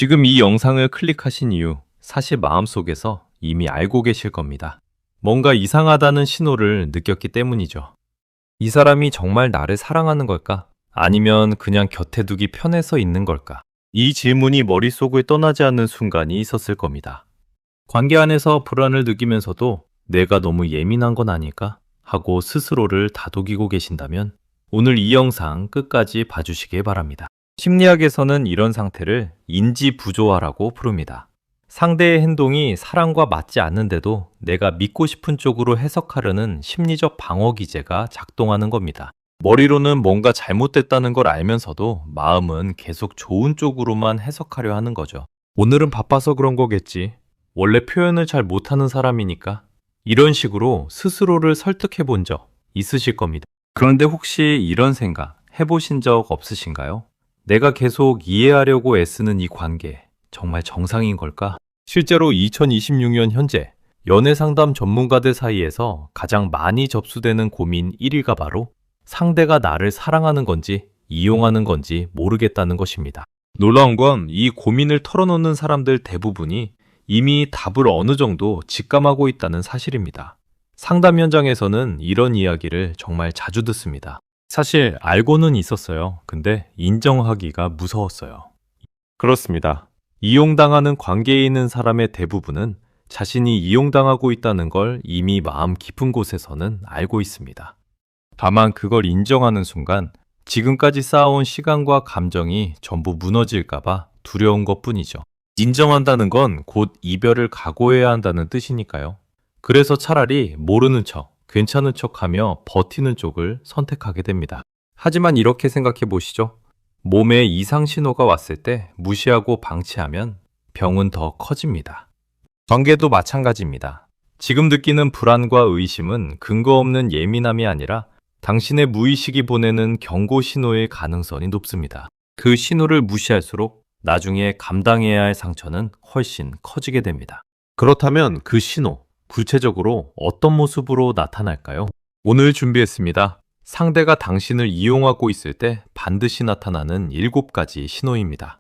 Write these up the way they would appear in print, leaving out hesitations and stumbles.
지금 이 영상을 클릭하신 이유, 사실 마음속에서 이미 알고 계실 겁니다. 뭔가 이상하다는 신호를 느꼈기 때문이죠. 이 사람이 정말 나를 사랑하는 걸까? 아니면 그냥 곁에 두기 편해서 있는 걸까? 이 질문이 머릿속을 떠나지 않는 순간이 있었을 겁니다. 관계 안에서 불안을 느끼면서도 내가 너무 예민한 건 아닐까? 하고 스스로를 다독이고 계신다면 오늘 이 영상 끝까지 봐주시길 바랍니다. 심리학에서는 이런 상태를 인지 부조화라고 부릅니다. 상대의 행동이 사랑과 맞지 않는데도 내가 믿고 싶은 쪽으로 해석하려는 심리적 방어 기제가 작동하는 겁니다. 머리로는 뭔가 잘못됐다는 걸 알면서도 마음은 계속 좋은 쪽으로만 해석하려 하는 거죠. 오늘은 바빠서 그런 거겠지. 원래 표현을 잘 못하는 사람이니까. 이런 식으로 스스로를 설득해 본 적 있으실 겁니다. 그런데 혹시 이런 생각 해보신 적 없으신가요? 내가 계속 이해하려고 애쓰는 이 관계 정말 정상인 걸까? 실제로 2026년 현재 연애 상담 전문가들 사이에서 가장 많이 접수되는 고민 1위가 바로 상대가 나를 사랑하는 건지 이용하는 건지 모르겠다는 것입니다. 놀라운 건 이 고민을 털어놓는 사람들 대부분이 이미 답을 어느 정도 직감하고 있다는 사실입니다. 상담 현장에서는 이런 이야기를 정말 자주 듣습니다. 사실 알고는 있었어요. 근데 인정하기가 무서웠어요. 그렇습니다. 이용당하는 관계에 있는 사람의 대부분은 자신이 이용당하고 있다는 걸 이미 마음 깊은 곳에서는 알고 있습니다. 다만 그걸 인정하는 순간 지금까지 쌓아온 시간과 감정이 전부 무너질까봐 두려운 것뿐이죠. 인정한다는 건 곧 이별을 각오해야 한다는 뜻이니까요. 그래서 차라리 모르는 척, 괜찮은 척하며 버티는 쪽을 선택하게 됩니다. 하지만 이렇게 생각해 보시죠. 몸에 이상 신호가 왔을 때 무시하고 방치하면 병은 더 커집니다. 관계도 마찬가지입니다. 지금 느끼는 불안과 의심은 근거 없는 예민함이 아니라 당신의 무의식이 보내는 경고 신호일 가능성이 높습니다. 그 신호를 무시할수록 나중에 감당해야 할 상처는 훨씬 커지게 됩니다. 그렇다면 그 신호, 구체적으로 어떤 모습으로 나타날까요? 오늘 준비했습니다. 상대가 당신을 이용하고 있을 때 반드시 나타나는 7가지 신호입니다.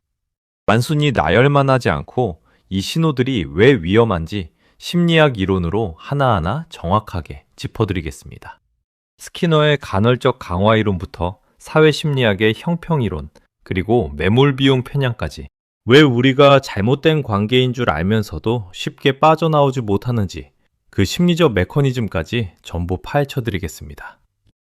단순히 나열만 하지 않고 이 신호들이 왜 위험한지 심리학 이론으로 하나하나 정확하게 짚어드리겠습니다. 스키너의 간헐적 강화 이론부터 사회심리학의 형평 이론, 그리고 매몰 비용 편향까지 왜 우리가 잘못된 관계인 줄 알면서도 쉽게 빠져나오지 못하는지 그 심리적 메커니즘까지 전부 파헤쳐드리겠습니다.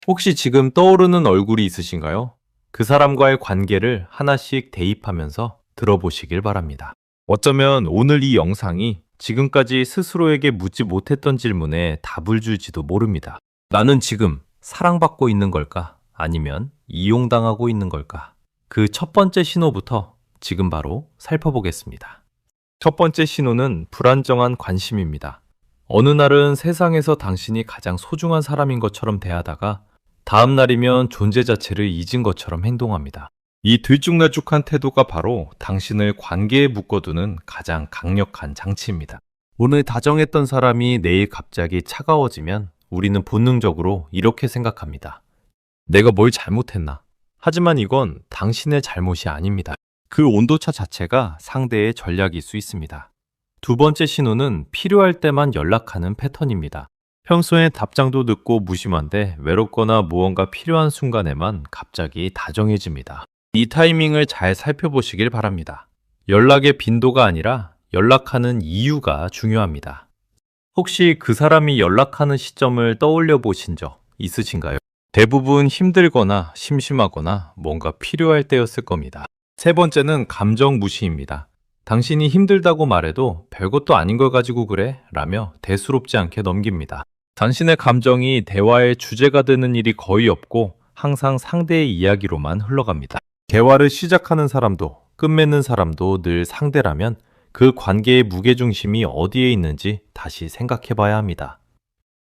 혹시 지금 떠오르는 얼굴이 있으신가요? 그 사람과의 관계를 하나씩 대입하면서 들어보시길 바랍니다. 어쩌면 오늘 이 영상이 지금까지 스스로에게 묻지 못했던 질문에 답을 줄지도 모릅니다. 나는 지금 사랑받고 있는 걸까? 아니면 이용당하고 있는 걸까? 그 첫 번째 신호부터 지금 바로 살펴보겠습니다. 첫 번째 신호는 불안정한 관심입니다. 어느 날은 세상에서 당신이 가장 소중한 사람인 것처럼 대하다가 다음 날이면 존재 자체를 잊은 것처럼 행동합니다. 이 들쭉날쭉한 태도가 바로 당신을 관계에 묶어두는 가장 강력한 장치입니다. 오늘 다정했던 사람이 내일 갑자기 차가워지면 우리는 본능적으로 이렇게 생각합니다. 내가 뭘 잘못했나? 하지만 이건 당신의 잘못이 아닙니다. 그 온도차 자체가 상대의 전략일 수 있습니다. 두 번째 신호는 필요할 때만 연락하는 패턴입니다. 평소엔 답장도 늦고 무심한데 외롭거나 무언가 필요한 순간에만 갑자기 다정해집니다. 이 타이밍을 잘 살펴보시길 바랍니다. 연락의 빈도가 아니라 연락하는 이유가 중요합니다. 혹시 그 사람이 연락하는 시점을 떠올려 보신 적 있으신가요? 대부분 힘들거나 심심하거나 뭔가 필요할 때였을 겁니다. 세 번째는 감정 무시입니다. 당신이 힘들다고 말해도 별것도 아닌 걸 가지고 그래? 라며 대수롭지 않게 넘깁니다. 당신의 감정이 대화의 주제가 되는 일이 거의 없고 항상 상대의 이야기로만 흘러갑니다. 대화를 시작하는 사람도 끝맺는 사람도 늘 상대라면 그 관계의 무게중심이 어디에 있는지 다시 생각해 봐야 합니다.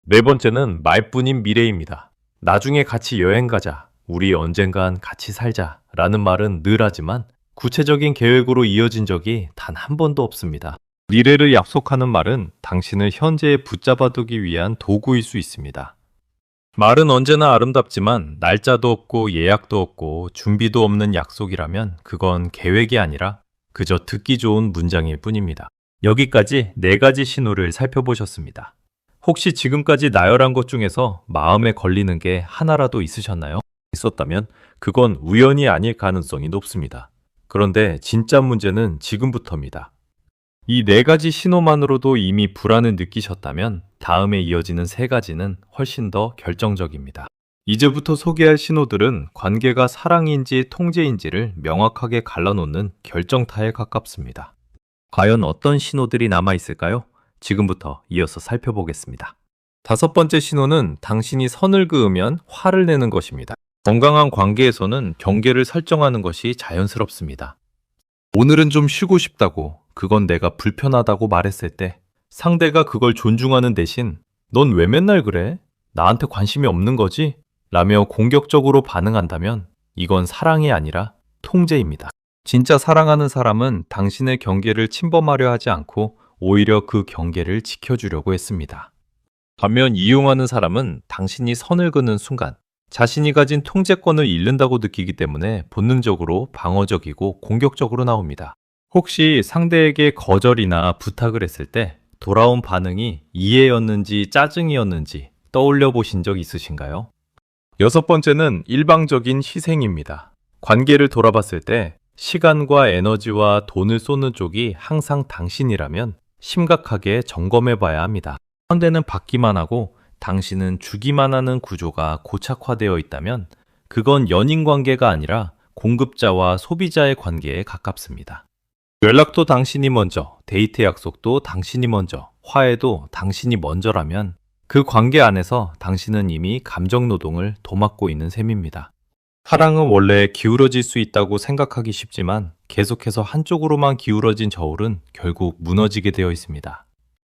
네 번째는 말뿐인 미래입니다. 나중에 같이 여행 가자, 우리 언젠간 같이 살자 라는 말은 늘 하지만 구체적인 계획으로 이어진 적이 단 한 번도 없습니다. 미래를 약속하는 말은 당신을 현재에 붙잡아두기 위한 도구일 수 있습니다. 말은 언제나 아름답지만 날짜도 없고 예약도 없고 준비도 없는 약속이라면 그건 계획이 아니라 그저 듣기 좋은 문장일 뿐입니다. 여기까지 4가지 신호를 살펴보셨습니다. 혹시 지금까지 나열한 것 중에서 마음에 걸리는 게 하나라도 있으셨나요? 있었다면 그건 우연이 아닐 가능성이 높습니다. 그런데 진짜 문제는 지금부터입니다. 이 4가지 신호만으로도 이미 불안을 느끼셨다면 다음에 이어지는 3가지는 훨씬 더 결정적입니다. 이제부터 소개할 신호들은 관계가 사랑인지 통제인지를 명확하게 갈라놓는 결정타에 가깝습니다. 과연 어떤 신호들이 남아있을까요? 지금부터 이어서 살펴보겠습니다. 5번째 신호는 당신이 선을 그으면 화를 내는 것입니다. 건강한 관계에서는 경계를 설정하는 것이 자연스럽습니다. 오늘은 좀 쉬고 싶다고, 그건 내가 불편하다고 말했을 때 상대가 그걸 존중하는 대신 넌 왜 맨날 그래? 나한테 관심이 없는 거지? 라며 공격적으로 반응한다면 이건 사랑이 아니라 통제입니다. 진짜 사랑하는 사람은 당신의 경계를 침범하려 하지 않고 오히려 그 경계를 지켜주려고 했습니다. 반면 이용하는 사람은 당신이 선을 그는 순간 자신이 가진 통제권을 잃는다고 느끼기 때문에 본능적으로 방어적이고 공격적으로 나옵니다. 혹시 상대에게 거절이나 부탁을 했을 때 돌아온 반응이 이해였는지 짜증이었는지 떠올려 보신 적 있으신가요? 6번째는 일방적인 희생입니다. 관계를 돌아봤을 때 시간과 에너지와 돈을 쏟는 쪽이 항상 당신이라면 심각하게 점검해 봐야 합니다. 상대는 받기만 하고 당신은 주기만 하는 구조가 고착화되어 있다면 그건 연인 관계가 아니라 공급자와 소비자의 관계에 가깝습니다. 연락도 당신이 먼저, 데이트 약속도 당신이 먼저, 화해도 당신이 먼저라면 그 관계 안에서 당신은 이미 감정노동을 도맡고 있는 셈입니다. 사랑은 원래 기울어질 수 있다고 생각하기 쉽지만 계속해서 한쪽으로만 기울어진 저울은 결국 무너지게 되어 있습니다.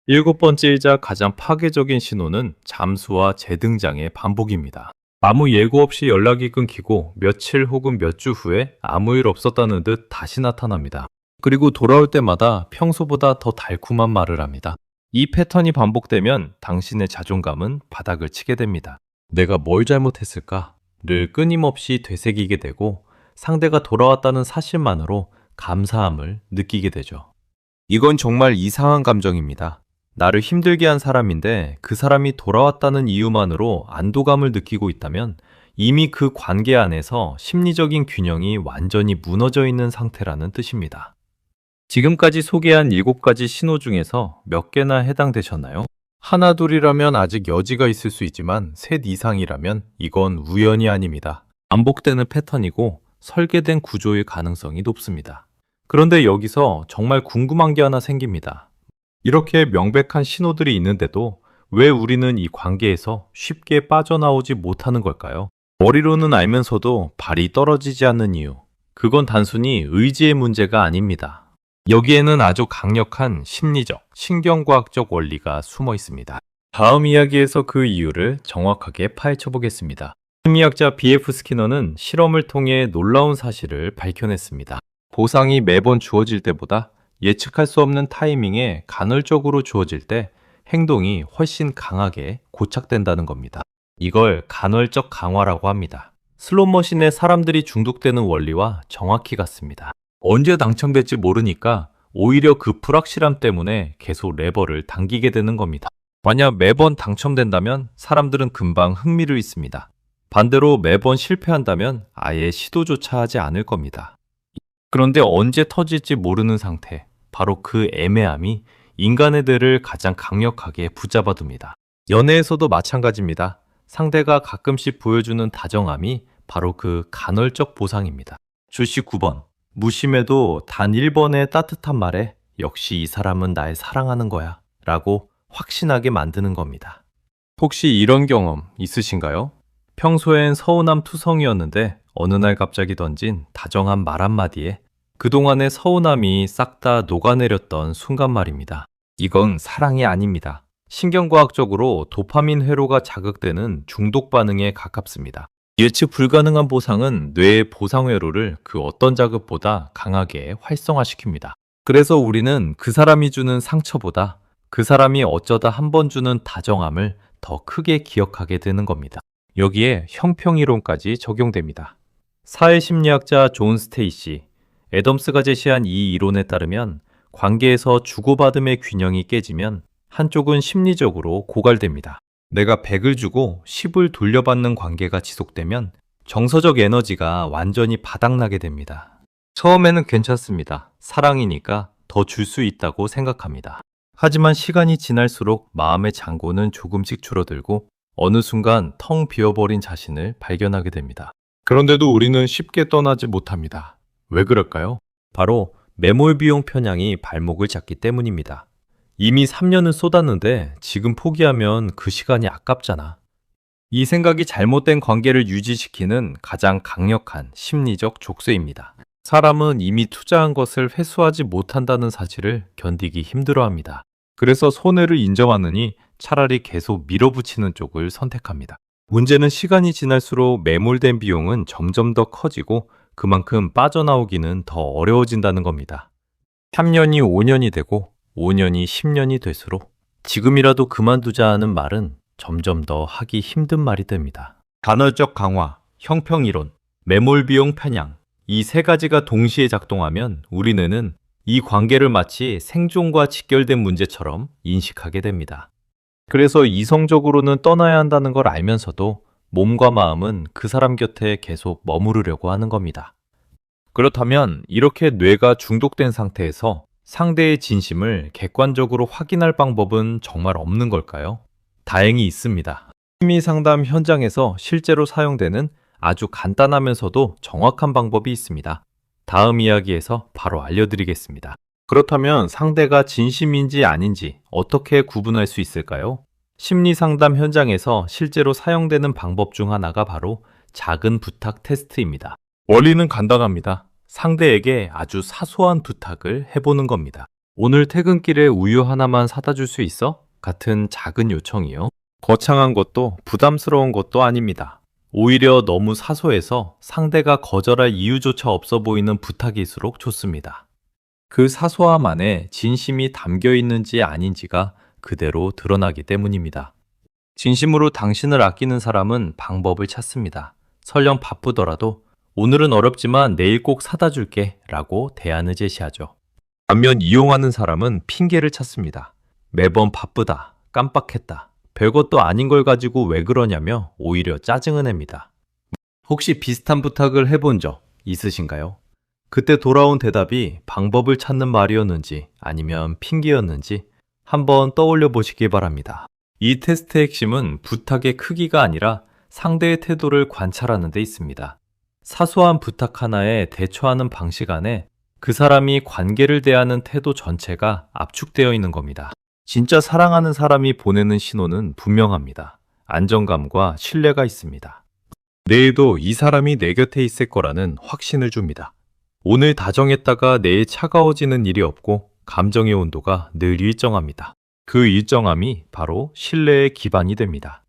7번째이자 가장 파괴적인 신호는 잠수와 재등장의 반복입니다. 아무 예고 없이 연락이 끊기고 며칠 혹은 몇 주 후에 아무 일 없었다는 듯 다시 나타납니다. 그리고 돌아올 때마다 평소보다 더 달콤한 말을 합니다. 이 패턴이 반복되면 당신의 자존감은 바닥을 치게 됩니다. 내가 뭘 잘못했을까? 를 끊임없이 되새기게 되고 상대가 돌아왔다는 사실만으로 감사함을 느끼게 되죠. 이건 정말 이상한 감정입니다. 나를 힘들게 한 사람인데 그 사람이 돌아왔다는 이유만으로 안도감을 느끼고 있다면 이미 그 관계 안에서 심리적인 균형이 완전히 무너져 있는 상태라는 뜻입니다. 지금까지 소개한 7가지 신호 중에서 몇 개나 해당되셨나요? 하나, 둘이라면 아직 여지가 있을 수 있지만 셋 이상이라면 이건 우연이 아닙니다. 반복되는 패턴이고 설계된 구조일 가능성이 높습니다. 그런데 여기서 정말 궁금한 게 하나 생깁니다. 이렇게 명백한 신호들이 있는데도 왜 우리는 이 관계에서 쉽게 빠져나오지 못하는 걸까요? 머리로는 알면서도 발이 떨어지지 않는 이유. 그건 단순히 의지의 문제가 아닙니다. 여기에는 아주 강력한 심리적, 신경과학적 원리가 숨어 있습니다. 다음 이야기에서 그 이유를 정확하게 파헤쳐 보겠습니다. 심리학자 B.F. 스키너는 실험을 통해 놀라운 사실을 밝혀냈습니다. 보상이 매번 주어질 때보다 예측할 수 없는 타이밍에 간헐적으로 주어질 때 행동이 훨씬 강하게 고착된다는 겁니다. 이걸 간헐적 강화라고 합니다. 슬롯머신에 사람들이 중독되는 원리와 정확히 같습니다. 언제 당첨될지 모르니까 오히려 그 불확실함 때문에 계속 레버를 당기게 되는 겁니다. 만약 매번 당첨된다면 사람들은 금방 흥미를 잃습니다. 반대로 매번 실패한다면 아예 시도조차 하지 않을 겁니다. 그런데 언제 터질지 모르는 상태, 바로 그 애매함이 인간의 뇌를 가장 강력하게 붙잡아둡니다. 연애에서도 마찬가지입니다. 상대가 가끔씩 보여주는 다정함이 바로 그 간헐적 보상입니다. 출시 9번. 무심해도 단 1번의 따뜻한 말에 역시 이 사람은 날 사랑하는 거야 라고 확신하게 만드는 겁니다. 혹시 이런 경험 있으신가요? 평소엔 서운함 투성이었는데 어느 날 갑자기 던진 다정한 말 한마디에 그동안의 서운함이 싹 다 녹아내렸던 순간 말입니다. 이건 사랑이 아닙니다. 신경과학적으로 도파민 회로가 자극되는 중독 반응에 가깝습니다. 예측 불가능한 보상은 뇌의 보상 회로를 그 어떤 자극보다 강하게 활성화시킵니다. 그래서 우리는 그 사람이 주는 상처보다 그 사람이 어쩌다 한 번 주는 다정함을 더 크게 기억하게 되는 겁니다. 여기에 형평이론까지 적용됩니다. 사회심리학자 존 스테이시, 애덤스가 제시한 이 이론에 따르면 관계에서 주고받음의 균형이 깨지면 한쪽은 심리적으로 고갈됩니다. 내가 100을 주고 10을 돌려받는 관계가 지속되면 정서적 에너지가 완전히 바닥나게 됩니다. 처음에는 괜찮습니다. 사랑이니까 더 줄 수 있다고 생각합니다. 하지만 시간이 지날수록 마음의 잔고는 조금씩 줄어들고 어느 순간 텅 비어버린 자신을 발견하게 됩니다. 그런데도 우리는 쉽게 떠나지 못합니다. 왜 그럴까요? 바로 매몰 비용 편향이 발목을 잡기 때문입니다. 이미 3년을 쏟았는데 지금 포기하면 그 시간이 아깝잖아. 이 생각이 잘못된 관계를 유지시키는 가장 강력한 심리적 족쇄입니다. 사람은 이미 투자한 것을 회수하지 못한다는 사실을 견디기 힘들어합니다. 그래서 손해를 인정하느니 차라리 계속 밀어붙이는 쪽을 선택합니다. 문제는 시간이 지날수록 매몰된 비용은 점점 더 커지고 그만큼 빠져나오기는 더 어려워진다는 겁니다. 3년이 5년이 되고 5년이 10년이 될수록 지금이라도 그만두자 하는 말은 점점 더 하기 힘든 말이 됩니다. 단어적 강화, 형평이론, 매몰 비용 편향, 이 세 가지가 동시에 작동하면 우리는 이 관계를 마치 생존과 직결된 문제처럼 인식하게 됩니다. 그래서 이성적으로는 떠나야 한다는 걸 알면서도 몸과 마음은 그 사람 곁에 계속 머무르려고 하는 겁니다. 그렇다면 이렇게 뇌가 중독된 상태에서 상대의 진심을 객관적으로 확인할 방법은 정말 없는 걸까요? 다행히 있습니다. 심리 상담 현장에서 실제로 사용되는 아주 간단하면서도 정확한 방법이 있습니다. 다음 이야기에서 바로 알려드리겠습니다. 그렇다면 상대가 진심인지 아닌지 어떻게 구분할 수 있을까요? 심리 상담 현장에서 실제로 사용되는 방법 중 하나가 바로 작은 부탁 테스트입니다. 원리는 간단합니다. 상대에게 아주 사소한 부탁을 해보는 겁니다. 오늘 퇴근길에 우유 하나만 사다 줄 수 있어? 같은 작은 요청이요. 거창한 것도 부담스러운 것도 아닙니다. 오히려 너무 사소해서 상대가 거절할 이유조차 없어 보이는 부탁일수록 좋습니다. 그 사소함 안에 진심이 담겨 있는지 아닌지가 그대로 드러나기 때문입니다. 진심으로 당신을 아끼는 사람은 방법을 찾습니다. 설령 바쁘더라도 오늘은 어렵지만 내일 꼭 사다 줄게 라고 대안을 제시하죠. 반면 이용하는 사람은 핑계를 찾습니다. 매번 바쁘다, 깜빡했다, 별것도 아닌 걸 가지고 왜 그러냐며 오히려 짜증을 냅니다. 혹시 비슷한 부탁을 해본 적 있으신가요? 그때 돌아온 대답이 방법을 찾는 말이었는지 아니면 핑계였는지 한번 떠올려 보시기 바랍니다. 이 테스트의 핵심은 부탁의 크기가 아니라 상대의 태도를 관찰하는 데 있습니다. 사소한 부탁 하나에 대처하는 방식 안에 그 사람이 관계를 대하는 태도 전체가 압축되어 있는 겁니다. 진짜 사랑하는 사람이 보내는 신호는 분명합니다. 안정감과 신뢰가 있습니다. 내일도 이 사람이 내 곁에 있을 거라는 확신을 줍니다. 오늘 다정했다가 내일 차가워지는 일이 없고 감정의 온도가 늘 일정합니다. 그 일정함이 바로 신뢰의 기반이 됩니다.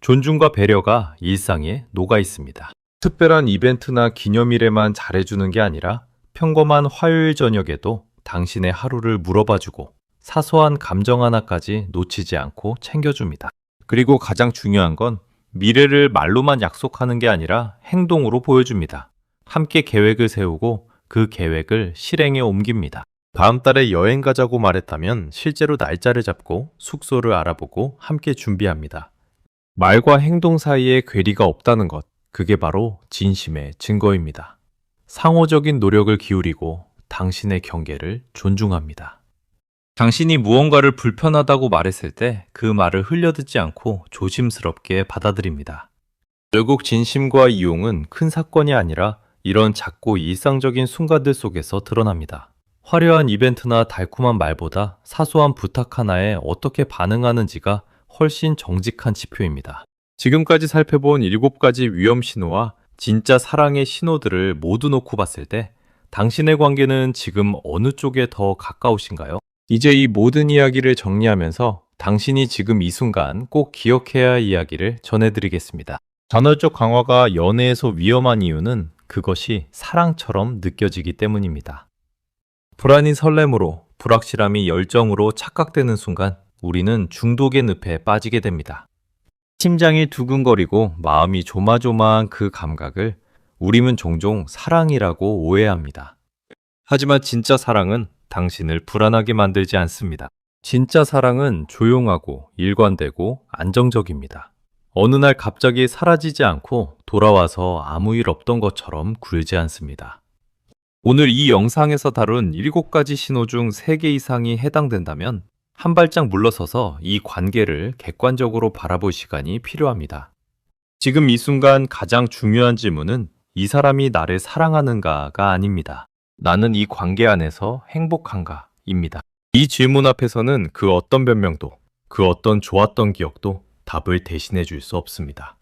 존중과 배려가 일상에 녹아 있습니다. 특별한 이벤트나 기념일에만 잘해주는 게 아니라 평범한 화요일 저녁에도 당신의 하루를 물어봐주고 사소한 감정 하나까지 놓치지 않고 챙겨줍니다. 그리고 가장 중요한 건 미래를 말로만 약속하는 게 아니라 행동으로 보여줍니다. 함께 계획을 세우고 그 계획을 실행에 옮깁니다. 다음 달에 여행 가자고 말했다면 실제로 날짜를 잡고 숙소를 알아보고 함께 준비합니다. 말과 행동 사이에 괴리가 없다는 것, 그게 바로 진심의 증거입니다. 상호적인 노력을 기울이고 당신의 경계를 존중합니다. 당신이 무언가를 불편하다고 말했을 때 그 말을 흘려듣지 않고 조심스럽게 받아들입니다. 결국 진심과 이용은 큰 사건이 아니라 이런 작고 일상적인 순간들 속에서 드러납니다. 화려한 이벤트나 달콤한 말보다 사소한 부탁 하나에 어떻게 반응하는지가 훨씬 정직한 지표입니다. 지금까지 살펴본 7가지 위험 신호와 진짜 사랑의 신호들을 모두 놓고 봤을 때 당신의 관계는 지금 어느 쪽에 더 가까우신가요? 이제 이 모든 이야기를 정리하면서 당신이 지금 이 순간 꼭 기억해야 할 이야기를 전해드리겠습니다. 간헐적 강화가 연애에서 위험한 이유는 그것이 사랑처럼 느껴지기 때문입니다. 불안이 설렘으로, 불확실함이 열정으로 착각되는 순간 우리는 중독의 늪에 빠지게 됩니다. 심장이 두근거리고 마음이 조마조마한 그 감각을 우리는 종종 사랑이라고 오해합니다. 하지만 진짜 사랑은 당신을 불안하게 만들지 않습니다. 진짜 사랑은 조용하고 일관되고 안정적입니다. 어느 날 갑자기 사라지지 않고 돌아와서 아무 일 없던 것처럼 굴지 않습니다. 오늘 이 영상에서 다룬 7가지 신호 중 3개 이상이 해당된다면 한 발짝 물러서서 이 관계를 객관적으로 바라볼 시간이 필요합니다. 지금 이 순간 가장 중요한 질문은 이 사람이 나를 사랑하는가가 아닙니다. 나는 이 관계 안에서 행복한가? 입니다. 이 질문 앞에서는 그 어떤 변명도, 그 어떤 좋았던 기억도 답을 대신해 줄 수 없습니다.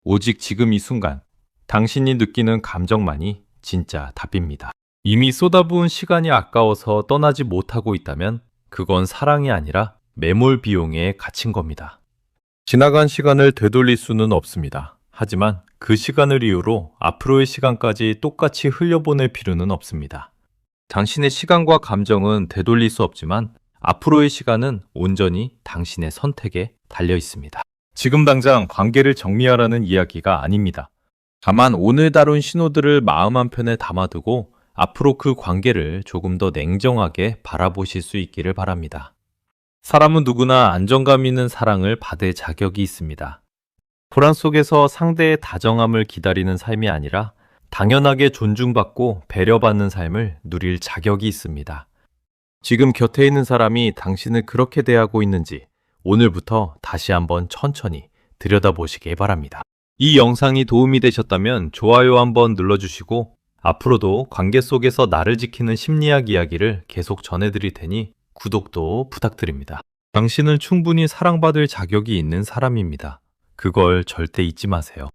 오직 지금 이 순간, 당신이 느끼는 감정만이 진짜 답입니다. 이미 쏟아부은 시간이 아까워서 떠나지 못하고 있다면 그건 사랑이 아니라 매몰 비용에 갇힌 겁니다. 지나간 시간을 되돌릴 수는 없습니다. 하지만 그 시간을 이유로 앞으로의 시간까지 똑같이 흘려보낼 필요는 없습니다. 당신의 시간과 감정은 되돌릴 수 없지만 앞으로의 시간은 온전히 당신의 선택에 달려 있습니다. 지금 당장 관계를 정리하라는 이야기가 아닙니다. 다만 오늘 다룬 신호들을 마음 한편에 담아두고 앞으로 그 관계를 조금 더 냉정하게 바라보실 수 있기를 바랍니다. 사람은 누구나 안정감 있는 사랑을 받을 자격이 있습니다. 불안 속에서 상대의 다정함을 기다리는 삶이 아니라 당연하게 존중받고 배려받는 삶을 누릴 자격이 있습니다. 지금 곁에 있는 사람이 당신을 그렇게 대하고 있는지 오늘부터 다시 한번 천천히 들여다보시기 바랍니다. 이 영상이 도움이 되셨다면 좋아요 한번 눌러주시고 앞으로도 관계 속에서 나를 지키는 심리학 이야기를 계속 전해드릴 테니 구독도 부탁드립니다. 당신은 충분히 사랑받을 자격이 있는 사람입니다. 그걸 절대 잊지 마세요.